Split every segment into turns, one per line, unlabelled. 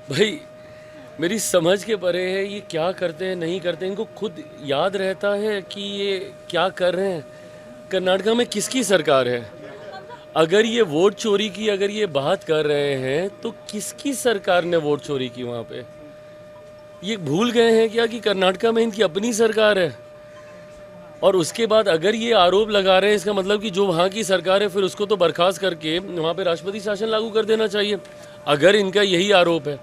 भाई मेरी समझ के परे है ये क्या करते हैं नहीं करते, इनको खुद याद रहता है कि ये क्या कर रहे हैं। कर्नाटका में किसकी सरकार है? अगर ये वोट चोरी की अगर ये बात कर रहे हैं तो किसकी सरकार ने वोट चोरी की वहाँ पे? ये भूल गए हैं क्या कि कर्नाटका में इनकी अपनी सरकार है? और उसके बाद अगर ये आरोप लगा रहे हैं इसका मतलब कि जो वहाँ की सरकार है फिर उसको तो बर्खास्त करके वहाँ पे राष्ट्रपति शासन लागू कर देना चाहिए, अगर इनका यही आरोप है।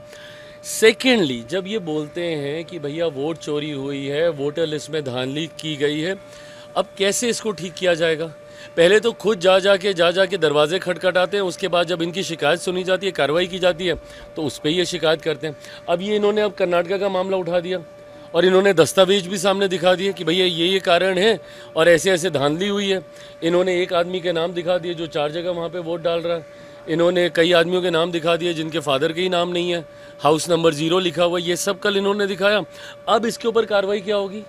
सेकेंडली, जब ये बोलते हैं कि भैया वोट चोरी हुई है, वोटर लिस्ट में धांधली की गई है, अब कैसे इसको ठीक किया जाएगा? पहले तो खुद जा के दरवाजे खटखटाते हैं, उसके बाद जब इनकी शिकायत सुनी जाती है, कार्रवाई की जाती है, तो उस पर ये शिकायत करते हैं। अब ये इन्होंने अब कर्नाटका का मामला उठा दिया और इन्होंने दस्तावेज भी सामने दिखा दिए कि भैया ये कारण है और ऐसे ऐसे धांधली हुई है। इन्होंने एक आदमी के नाम दिखा दिए जो 4 जगह वहाँ पे वोट डाल रहा है। इन्होंने कई आदमियों के नाम दिखा दिए जिनके फादर के ही नाम नहीं है, हाउस नंबर 0 लिखा हुआ, ये सब कल इन्होंने दिखाया। अब इसके ऊपर कार्रवाई क्या होगी?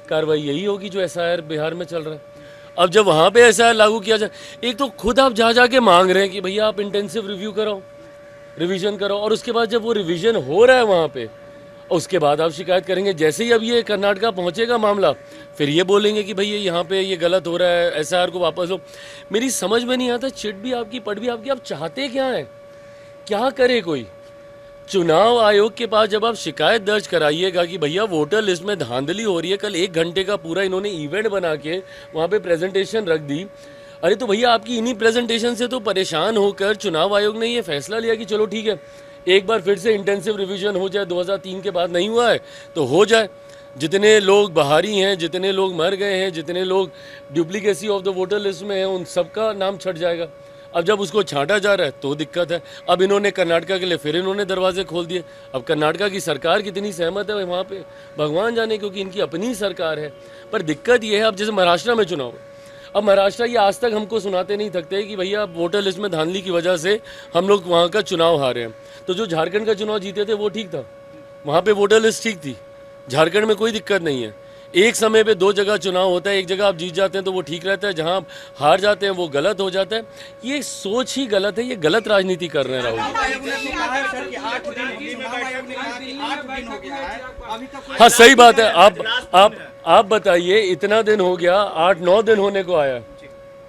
कार्रवाई यही होगी जो SIR बिहार में चल रहा है। अब जब वहाँ पे SIR लागू किया जाए, एक तो खुद आप जा के मांग रहे हैं कि भैया आप इंटेंसिव रिव्यू कराओ, रिवीजन कराओ, और उसके बाद जब वो रिवीजन हो रहा है वहाँ पे उसके बाद आप शिकायत करेंगे। जैसे ही अब ये कर्नाटका पहुँचेगा मामला, फिर ये बोलेंगे कि भैया यहाँ पे ये गलत हो रहा है, SIR को वापस लो। मेरी समझ में नहीं आता, चिट भी आपकी पट भी आपकी, आप चाहते क्या हैं? क्या करे कोई? चुनाव आयोग के पास जब आप शिकायत दर्ज कराइएगा कि भैया वोटर लिस्ट में धांधली हो रही है, कल 1 घंटे का पूरा इन्होंने इवेंट बना के वहाँ पे प्रेजेंटेशन रख दी। अरे तो भैया आपकी इन्हीं प्रेजेंटेशन से तो परेशान होकर चुनाव आयोग ने ये फैसला लिया कि चलो ठीक है, एक बार फिर से इंटेंसिव रिवीजन हो जाए, 2003 के बाद नहीं हुआ है तो हो जाए। जितने लोग बाहरी हैं, जितने लोग मर गए हैं, जितने लोग duplicacy of the voter list में हैं, उन सबका नाम छट जाएगा। अब जब उसको छांटा जा रहा है तो दिक्कत है। अब इन्होंने कर्नाटका के लिए फिर इन्होंने दरवाजे खोल दिए। अब कर्नाटका की सरकार कितनी सहमत है वहाँ पे भगवान जाने, क्योंकि इनकी अपनी सरकार है। पर दिक्कत ये है, अब जैसे महाराष्ट्र में चुनाव है, अब महाराष्ट्र ये आज तक हमको सुनाते नहीं थकते कि भैया वोटर लिस्ट में धांधली की वजह से हम लोग वहाँ का चुनाव हारे हैं। तो जो झारखंड का चुनाव जीते थे वो ठीक था, वहाँ पे वोटर लिस्ट ठीक थी, झारखंड में कोई दिक्कत नहीं है। एक समय पे 2 जगह चुनाव होता है, एक जगह आप जीत जाते हैं तो वो ठीक रहता है, जहाँ आप हार जाते हैं वो गलत हो जाता है। ये सोच ही गलत है, ये गलत राजनीति कर रहे हैं राहुल। हाँ सही बात है। आप बताइए, इतना दिन हो गया, 8-9 दिन होने को आया,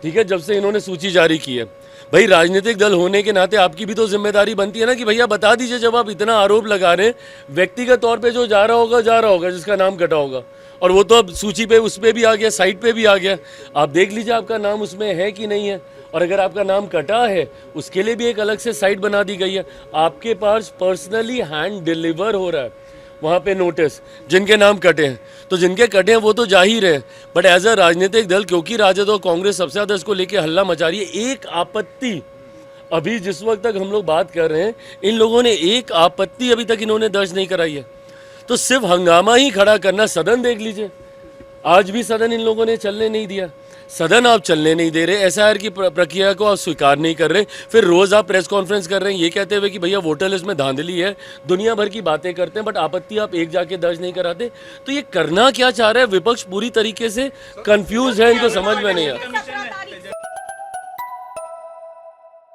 ठीक है, जब से इन्होंने सूची जारी की है। भाई राजनीतिक दल होने के नाते आपकी भी तो जिम्मेदारी बनती है ना कि भैया बता दीजिए, जब आप इतना आरोप लगा रहे हैं, व्यक्तिगत तौर पे जो जा रहा होगा जिसका नाम कटा होगा, और वो तो अब सूची पे उस पर भी आ गया, साइट पे भी आ गया, आप देख लीजिए आपका नाम उसमें है कि नहीं है। और अगर आपका नाम कटा है उसके लिए भी एक अलग से साइट बना दी गई है। आपके पास पर्सनली हैंड डिलीवर हो रहा है वहाँ पे नोटिस, जिनके नाम कटे हैं। तो जिनके कटे हैं वो तो जाहिर है, बट एज अ राजनीतिक दल, क्योंकि राजद और कांग्रेस सबसे ज़्यादा इसको लेके हल्ला मचा रही है, एक आपत्ति अभी जिस वक्त तक हम लोग बात कर रहे हैं, इन लोगों ने एक आपत्ति अभी तक इन्होंने दर्ज नहीं कराई है। तो सिर्फ हंगामा ही खड़ा करना, सदन देख लीजिए, आज भी सदन इन लोगों ने चलने नहीं दिया। सदन आप चलने नहीं दे रहे, SIR की प्रक्रिया को आप स्वीकार नहीं कर रहे, फिर रोज़ आप प्रेस कॉन्फ्रेंस कर रहे हैं ये कहते हुए कि भैया वोटर लिस्ट में धांधली है, दुनिया भर की बातें करते हैं, बट आपत्ति आप एक जाके दर्ज नहीं कराते। तो ये करना क्या चाह रहा है विपक्ष? पूरी तरीके से कंफ्यूज है, इनको समझ में नहीं आ रहा।